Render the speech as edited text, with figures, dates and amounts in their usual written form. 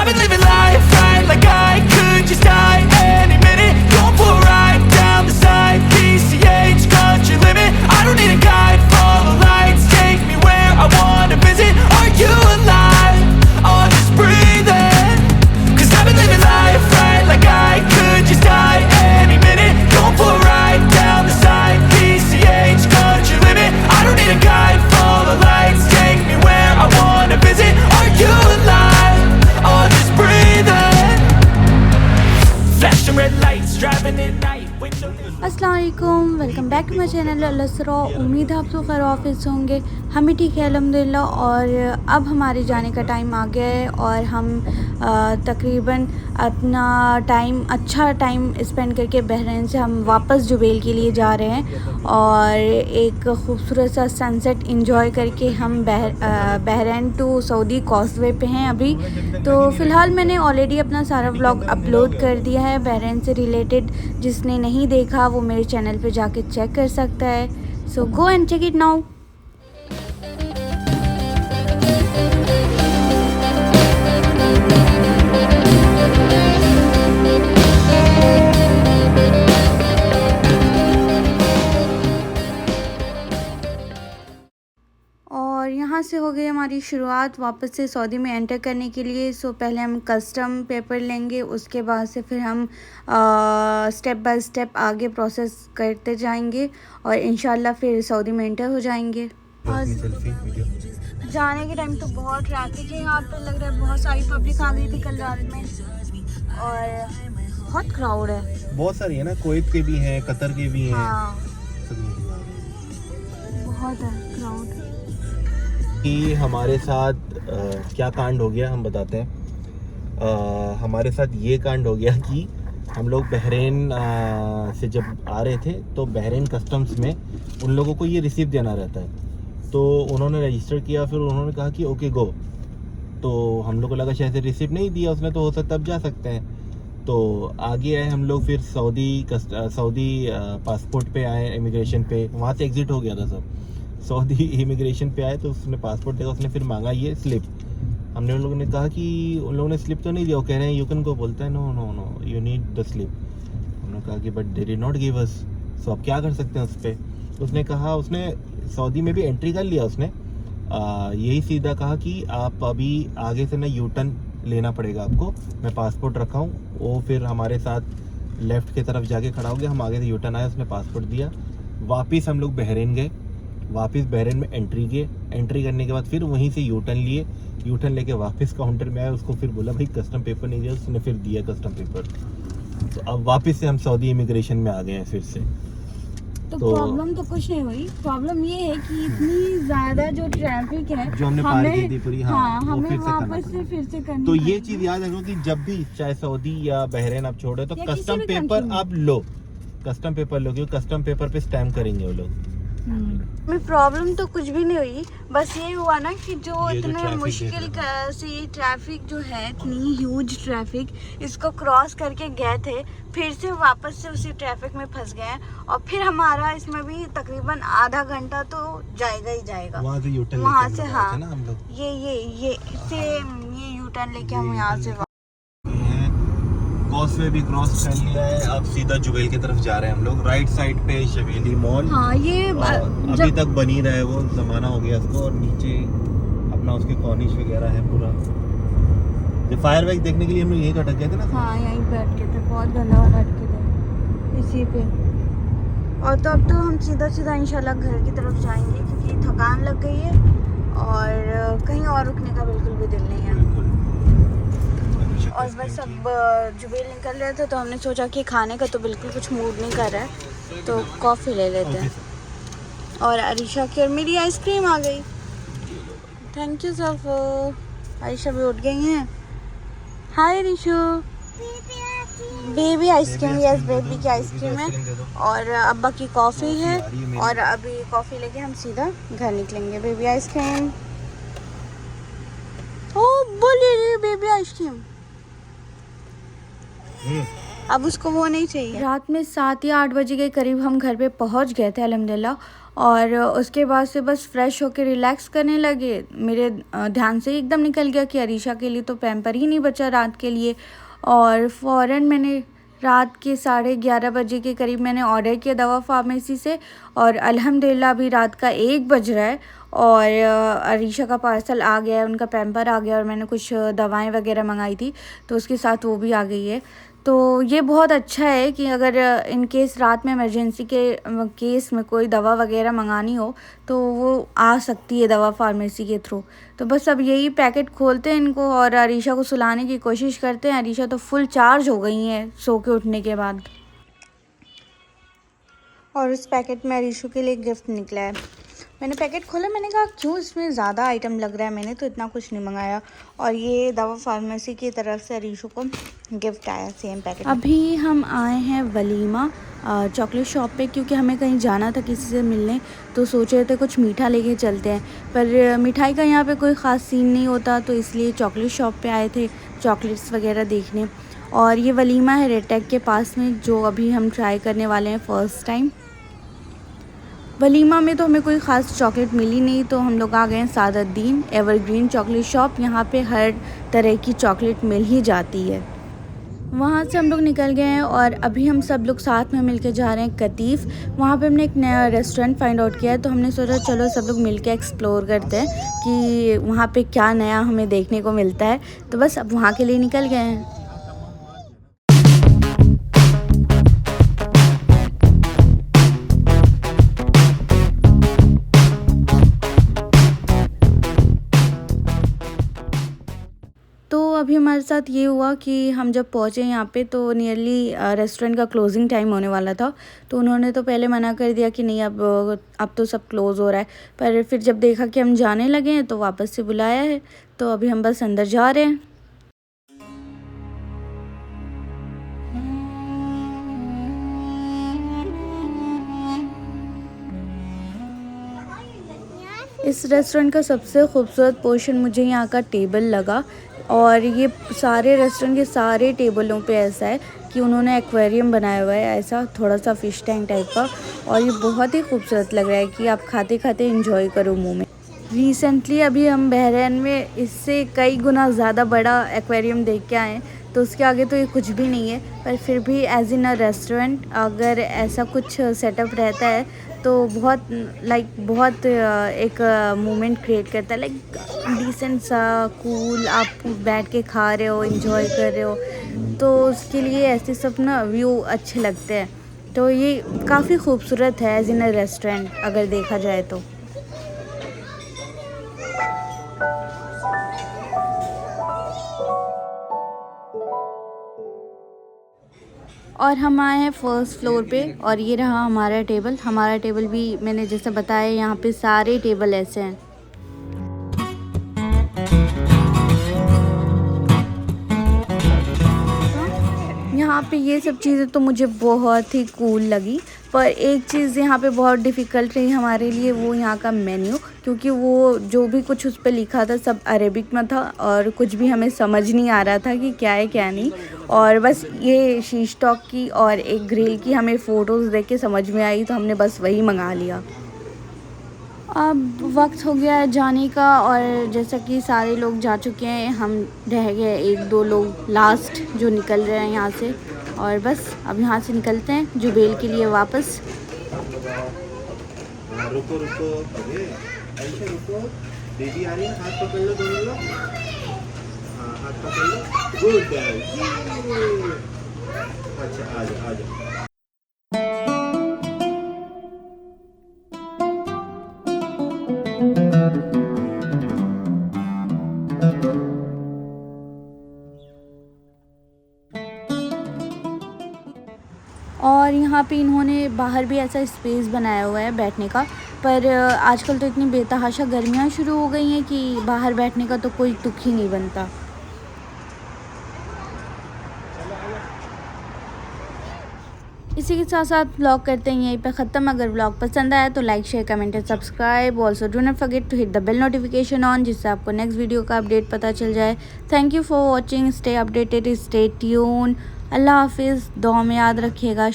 I've been living life right like I could just die any minute. Going for a ride down the side, PCH country limit. I don't need a guide, follow lights, take me where I wanna visit. Are you alive? Or just breathing? Cause I've been living life right like I could just die any minute. Going for a ride down the side, PCH country limit. I don't need a guide, follow lights, take me where I wanna visit. Are you alive? Or just breathing? Flashing red lights, driving at night. अस्सलाम वालेकुम, welcome back to my channel Alsara. उम्मीद है आप सब खैर office होंगे। हम भी ठीक है अल्हम्दुलिल्लाह। और अब हमारे जाने का टाइम आ गया है और हम तकरीबन अपना अच्छा टाइम स्पेंड करके बहरीन से हम वापस जुबैल के लिए जा रहे हैं और एक ख़ूबसूरत सा सनसेट इंजॉय करके हम बहरीन टू सऊदी कॉस्टवे पे हैं अभी। तो फ़िलहाल मैंने ऑलरेडी अपना सारा व्लॉग अपलोड कर दिया है बहरीन से रिलेटेड। जिसने नहीं देखा वो मेरे चैनल पे जाके चेक कर सकता है। So go and check it now. और यहाँ से हो गई हमारी शुरुआत वापस से सऊदी में एंटर करने के लिए। सो पहले हम कस्टम पेपर लेंगे, उसके बाद से फिर हम स्टेप बाय स्टेप आगे प्रोसेस करते जाएंगे और इंशाल्लाह फिर सऊदी में एंटर हो जाएंगे। और जाने के टाइम तो बहुत ट्रैफिक है यहाँ पे, लग रहा है बहुत सारी पब्लिक आ गई थी कल रात में और बहुत क्राउड है। बहुत सारी है ना, कुवैत के भी हैं, कतर के भी हैं। हाँ, बहुत है क्राउड। कि हमारे साथ क्या कांड हो गया हम बताते हैं। हमारे साथ ये कांड हो गया कि हम लोग बहरीन से जब आ रहे थे तो बहरीन कस्टम्स में उन लोगों को ये रिसीव देना रहता है। तो उन्होंने रजिस्टर किया, फिर उन्होंने कहा कि ओके गो। तो हम लोग को लगा शायद रिसीव नहीं दिया उसने, तो हो सकता अब जा सकते हैं। तो आगे आए हम लोग, फिर सऊदी पासपोर्ट पे आए, इमिग्रेशन पे, वहाँ से एग्ज़िट हो गया था सब। सऊदी इमिग्रेशन पे आए तो उसने पासपोर्ट देखा, उसने फिर मांगा ये स्लिप। हमने उन लोगों ने कहा कि उन लोगों ने स्लिप तो नहीं दिया। वो कह रहे हैं यू कैन गो, बोलता है no no no you need the slip. हमने कहा कि but they did not give us. So अब क्या कर सकते हैं उस पर। उसने कहा, उसने सऊदी में भी एंट्री कर लिया उसने। यही सीधा कहा कि आप अभी आगे से ना यू टर्न लेना पड़ेगा आपको, मैं पासपोर्ट रखा हूँ। वो फिर हमारे साथ लेफ़्ट की तरफ जाके खड़ा हो गया, हम आगे से यू टर्न आए, उसने पासपोर्ट दिया। वापस हम लोग बहरीन गए, वापस बहरीन में एंट्री किए। एंट्री करने के बाद फिर वहीं से यू टर्न लिए, यू टर्न लेके वापस काउंटर में आए। उसको फिर बोला भाई कस्टम पेपर नहीं दिया, उसने फिर दिया कस्टम पेपर। तो अब वापस से हम सऊदी इमिग्रेशन में आ गए हैं फिर से। तो प्रॉब्लम तो कुछ नहीं हुई। प्रॉब्लम ये है कि इतनी ज़्यादा जो ट्रैफिक है जो हमने पार की थी पूरी, हाँ, वो हमें फिर से वापस से फिर से करनी। तो ये चीज़ याद रखो कि जब भी चाहे सऊदी या बहरीन आप छोड़े तो कस्टम पेपर आप लो, कस्टम पेपर लो, क्योंकि कस्टम पेपर पे स्टैम्प करेंगे वो लोग। प्रॉब्लम तो कुछ भी नहीं हुई, बस ये हुआ ना कि जो इतने मुश्किल से ये ट्रैफिक जो है, इतनी ह्यूज ट्रैफिक, इसको क्रॉस करके गए थे, फिर से वापस से उसी ट्रैफिक में फंस गए और फिर हमारा इसमें भी तकरीबन आधा घंटा तो जाएगा ही जाएगा। वहाँ से यू टर्न, वहाँ से हाँ, ना हम लोग ये सेम ये यू टर्न लेके हम यहाँ से कॉस्टवे भी क्रॉस कर लिया है। अब सीधा जुबैल की तरफ जा रहे हैं हम लोग। राइट साइड पे शबीली मॉल, हाँ, ये अभी तक बनी रहा है, वो जमाना हो गया उसको। और नीचे अपना उसके कॉर्निश वगैरह है पूरा। ये फायर वर्क देखने के लिए हम लोग यहीं अटक गए थे ना। हाँ, यहीं पे अटके थे, बहुत गंदा वाला अटके थे इसी पे। और तो अब तो हम सीधा इंशाल्लाह घर की तरफ जाएंगे क्योंकि थकान लग गई है और कहीं और रुकने का बिल्कुल भी दिल नहीं है। और बस अब जुबैल निकल रहे थे तो हमने सोचा कि खाने का तो बिल्कुल कुछ मूड नहीं कर रहा है तो कॉफ़ी ले लेते हैं। और अरीशा की और मेरी आइसक्रीम आ गई। Thank you सफ़ो। आयशा भी उठ गई हैं। हाय अरीशू। बेबी आइसक्रीम, यस बेबी की आइसक्रीम है और अब्बा की कॉफ़ी है। और अभी कॉफ़ी लेके हम सीधा घर निकलेंगे। बेबी आइसक्रीम, ओ बोलिए बेबी आइसक्रीम। अब उसको वो नहीं चाहिए। रात में 7 या 8 बजे के करीब हम घर पे पहुंच गए थे अल्हम्दुलिल्लाह। और उसके बाद से बस फ्रेश होकर रिलैक्स करने लगे। मेरे ध्यान से ही एकदम निकल गया कि अरीशा के लिए तो पैम्पर ही नहीं बचा रात के लिए, और फ़ौरन मैंने रात के 11:30 बजे के करीब मैंने ऑर्डर किया दवा फार्मेसी से, और अल्हम्दुलिल्लाह अभी रात का 1 बज रहा है और अरीशा का पार्सल आ गया है, उनका पैम्पर आ गया, और मैंने कुछ दवाएं वगैरह मंगाई थी तो उसके साथ वो भी आ गई है। तो ये बहुत अच्छा है कि अगर इन केस रात में इमरजेंसी के केस में कोई दवा वगैरह मंगानी हो तो वो आ सकती है दवा फार्मेसी के थ्रू। तो बस अब यही पैकेट खोलते हैं इनको और अरीशा को सुलाने की कोशिश करते हैं। अरीशा तो फुल चार्ज हो गई हैं सो के उठने के बाद। और उस पैकेट में अरीशू के लिए गिफ्ट निकला है। मैंने पैकेट खोला, मैंने कहा क्यों इसमें ज़्यादा आइटम लग रहा है, मैंने तो इतना कुछ नहीं मंगाया। और ये दवा फार्मेसी की तरफ से अरीशू को गिफ्ट आया सेम पैकेट। अभी हम आए हैं वलीमा चॉकलेट शॉप पे, क्योंकि हमें कहीं जाना था किसी से मिलने, तो सोच रहे थे कुछ मीठा लेके चलते हैं, पर मिठाई का यहाँ पे कोई ख़ास सीन नहीं होता, तो इसलिए चॉकलेट शॉप पे आए थे चॉकलेट्स वगैरह देखने। और ये वलीमा है रेड टैग के पास में, जो अभी हम ट्राई करने वाले हैं फ़र्स्ट टाइम। वलीमा में तो हमें कोई ख़ास चॉकलेट मिली नहीं, तो हम लोग आ गए हैं सादुद्दीन एवरग्रीन चॉकलेट शॉप। यहाँ पे हर तरह की चॉकलेट मिल ही जाती है। वहाँ से हम लोग निकल गए हैं और अभी हम सब लोग साथ में मिलके जा रहे हैं कतीफ़। वहाँ पे हमने एक नया रेस्टोरेंट फाइंड आउट किया है, तो हमने सोचा चलो सब लोग मिलके एक्सप्लोर करते हैं कि वहाँ पे क्या नया हमें देखने को मिलता है। तो बस अब वहाँ के लिए निकल गए हैं। तो अभी हमारे साथ ये हुआ कि हम जब पहुँचे यहाँ पे तो नियरली रेस्टोरेंट का क्लोजिंग टाइम होने वाला था, तो उन्होंने तो पहले मना कर दिया कि नहीं अब तो सब क्लोज़ हो रहा है। पर फिर जब देखा कि हम जाने लगे हैं तो वापस से बुलाया है, तो अभी हम बस अंदर जा रहे हैं। इस रेस्टोरेंट का सबसे खूबसूरत पोर्शन मुझे यहाँ का टेबल लगा, और ये सारे रेस्टोरेंट के सारे टेबलों पे ऐसा है कि उन्होंने एक्वेरियम बनाया हुआ है, ऐसा थोड़ा सा फ़िश टैंक टाइप का, और ये बहुत ही खूबसूरत लग रहा है कि आप खाते खाते एंजॉय करो मुंह में। रिसेंटली अभी हम बहरीन में इससे कई गुना ज़्यादा बड़ा एक्वेरियम देख के आए हैं, तो उसके आगे तो ये कुछ भी नहीं है, पर फिर भी एज इन अ रेस्टोरेंट अगर ऐसा कुछ सेटअप रहता है तो बहुत एक मोमेंट क्रिएट करता है, डिसेंट सा कूल, आप बैठ के खा रहे हो, एंजॉय कर रहे हो, तो उसके लिए ऐसे सब ना व्यू अच्छे लगते हैं। तो ये काफ़ी खूबसूरत है एज इन अ रेस्टोरेंट अगर देखा जाए तो। और हम आए हैं फर्स्ट फ्लोर पे, और ये रहा हमारा टेबल। हमारा टेबल भी मैंने जैसे बताया यहाँ पे सारे टेबल ऐसे हैं। यहाँ पे ये सब चीज़ें तो मुझे बहुत ही कूल लगी, पर एक चीज़ यहाँ पे बहुत डिफ़िकल्ट रही हमारे लिए, वो यहाँ का मेन्यू, क्योंकि वो जो भी कुछ उस पर लिखा था सब अरेबिक में था और कुछ भी हमें समझ नहीं आ रहा था कि क्या है क्या नहीं। और बस ये शीश टॉक की और एक ग्रिल की हमें फ़ोटोज़ देख के समझ में आई, तो हमने बस वही मंगा लिया। अब वक्त हो गया है जाने का, और जैसा कि सारे लोग जा चुके हैं, हम रह गए 1-2 लोग लास्ट जो निकल रहे हैं यहाँ से, और बस अब यहाँ से निकलते हैं जुबेल के लिए वापस। रुको रुको, अरे ऐसे रुको, दीदी आ रही है, हाथ पकड़ लो दोनों लोग, हाँ हाथ पकड़ लो, गुड गर्ल। अच्छा आ जाओ आ जाओ। और यहाँ पे इन्होंने बाहर भी ऐसा स्पेस बनाया हुआ है बैठने का, पर आजकल तो इतनी बेतहाशा गर्मियाँ शुरू हो गई हैं कि बाहर बैठने का तो कोई तुक ही नहीं बनता। इसी के साथ साथ ब्लॉग करते हैं यहीं पे ख़त्म। अगर ब्लॉग पसंद आया तो like share comment and subscribe. Also do not forget to hit the bell notification on, जिससे आपको नेक्स्ट वीडियो का अपडेट पता चल जाए। Thank you for watching, stay updated, stay tune. अल्लाह हाफिज़, दुआ में याद रखिएगा।